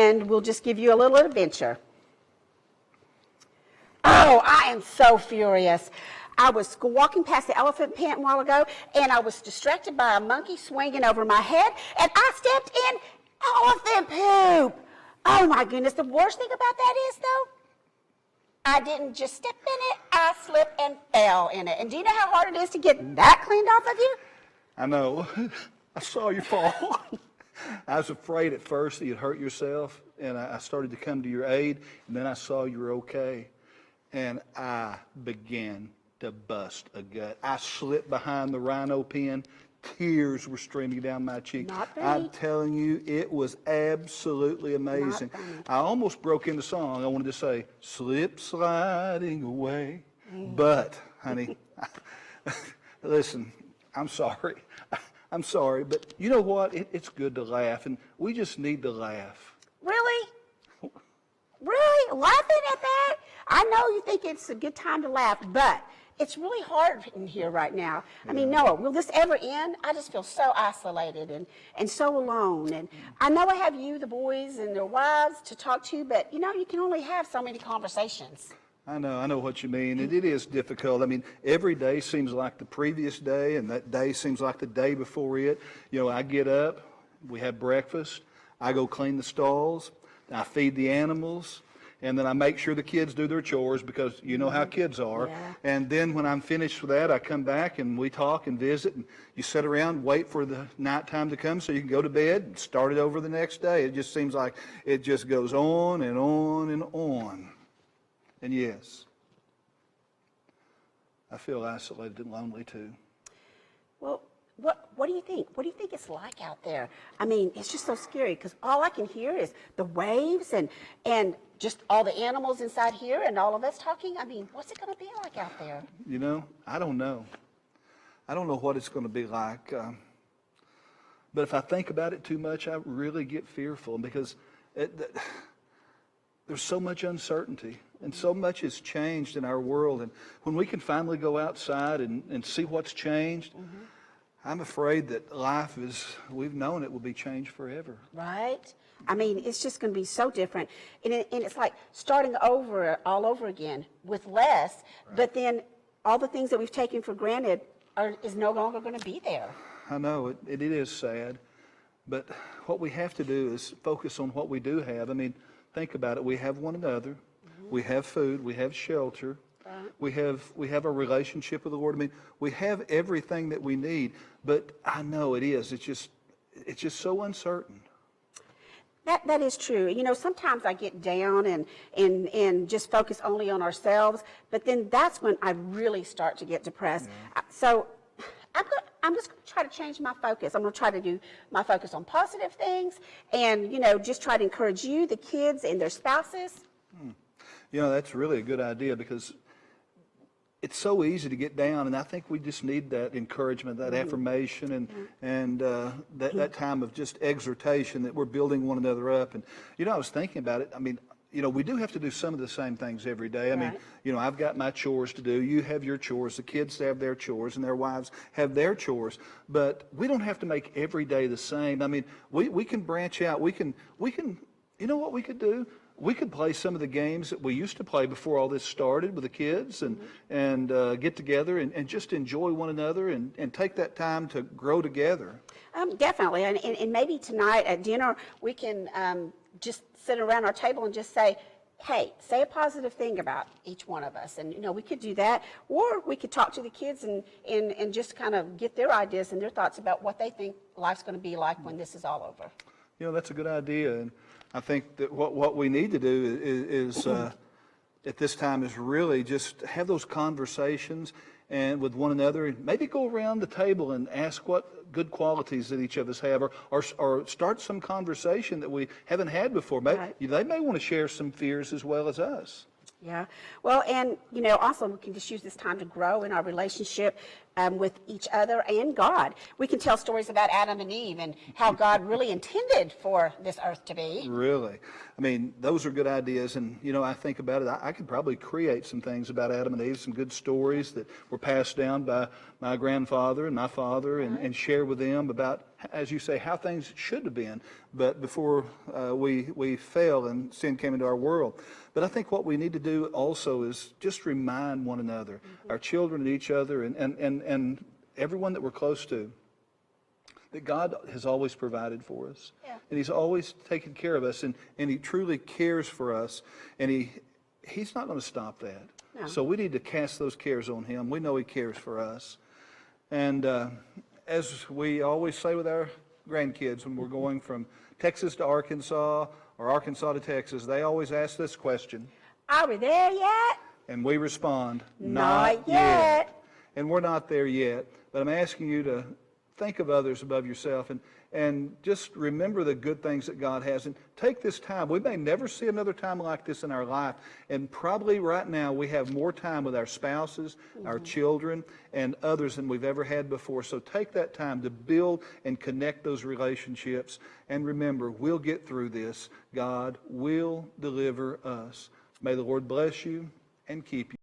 and we'll just give you a little adventure. Oh, I am so furious. I was walking past the elephant pen a while ago, and I was distracted by a monkey swinging over my head, and I stepped in elephant poop. Oh, my goodness. The worst thing about that is, though, I didn't just step in it. I slipped and fell in it. And do you know how hard it is to get that cleaned off of you? I know. I saw you fall. I was afraid at first that you'd hurt yourself, and I started to come to your aid, and then I saw you were okay, and I began to bust a gut. I slipped behind the rhino pen. Tears were streaming down my cheek. Not funny. I'm telling you, it was absolutely amazing. I almost broke into song. I wanted to say, slip sliding away. But, honey, listen, I'm sorry. I'm sorry, but you know what? It's good to laugh, and we just need to laugh. Really? Really? Laughing at that? I know you think it's a good time to laugh, but it's really hard in here right now. I mean, Noah, will this ever end? I just feel so isolated and so alone. And I know I have you, the boys, and their wives to talk to, but, you know, you can only have so many conversations. I know what you mean, and it is difficult. I mean, every day seems like the previous day, and that day seems like the day before it. You know, I get up, we have breakfast, I go clean the stalls, I feed the animals, and then I make sure the kids do their chores because you know how kids are. Yeah. And then when I'm finished with that, I come back and we talk and visit, and you sit around, wait for the nighttime to come so you can go to bed and start it over the next day. It just seems like it just goes on and on and on. And yes, I feel isolated and lonely too. Well, what do you think? What do you think it's like out there? I mean, it's just so scary because all I can hear is the waves and just all the animals inside here and all of us talking. I mean, what's it going to be like out there? You know, I don't know. I don't know what it's going to be like. But if I think about it too much, I really get fearful because there's so much uncertainty and so much has changed in our world. And when we can finally go outside and see what's changed, I'm afraid that life we've known it will be changed forever. Right? I mean, it's just going to be so different. And it's like starting over, all over again with less, right. But then all the things that we've taken for granted is no longer going to be there. I know, it is sad. But what we have to do is focus on what we do have. I mean, think about it. We have one another. We have food. We have shelter. We have a relationship with the Lord. I mean, we have everything that we need. But I know it is. It's just so uncertain. That is true. You know, sometimes I get down and just focus only on ourselves. But then that's when I really start to get depressed. Yeah. So I'm just going to try to change my focus. I'm going to try to do my focus on positive things and, you know, just try to encourage you, the kids, and their spouses. You know, that's really a good idea because it's so easy to get down, and I think we just need that encouragement, that affirmation, and that time of just exhortation that we're building one another up. And, you know, I was thinking about it. I mean, you know, we do have to do some of the same things every day. I mean, you know, I've got my chores to do. You have your chores. The kids have their chores, and their wives have their chores. But we don't have to make every day the same. I mean, we can branch out. We can. You know what we could do? We could play some of the games that we used to play before all this started with the kids and get together and just enjoy one another and take that time to grow together. Definitely. And maybe tonight at dinner we can just sit around our table and just say, hey, say a positive thing about each one of us. And, you know, we could do that. Or we could talk to the kids and just kind of get their ideas and their thoughts about what they think life's going to be like when this is all over. You know, that's a good idea. And I think that what we need to do is at this time is really just have those conversations and with one another, and maybe go around the table and ask what good qualities that each of us have, or start some conversation that we haven't had before. They may want to share some fears as well as us. Yeah. Well, and, you know, also we can just use this time to grow in our relationship with each other and God. We can tell stories about Adam and Eve and how God really intended for this earth to be. Really. I mean, those are good ideas. And, you know, I think about it, I could probably create some things about Adam and Eve, some good stories that were passed down by my grandfather and my father, and share with them about as you say, how things should have been, but before we fell and sin came into our world. But I think what we need to do also is just remind one another, our children and each other, and everyone that we're close to, that God has always provided for us. Yeah. And He's always taken care of us, and He truly cares for us, and He's not going to stop that. No. So we need to cast those cares on Him. We know He cares for us. And as we always say with our grandkids when we're going from Texas to Arkansas or Arkansas to Texas, they always ask this question. Are we there yet? And we respond, Not yet. And we're not there yet, but I'm asking you to think of others above yourself and just remember the good things that God has. And take this time. We may never see another time like this in our life. And probably right now we have more time with our spouses, our children, and others than we've ever had before. So take that time to build and connect those relationships. And remember, we'll get through this. God will deliver us. May the Lord bless you and keep you.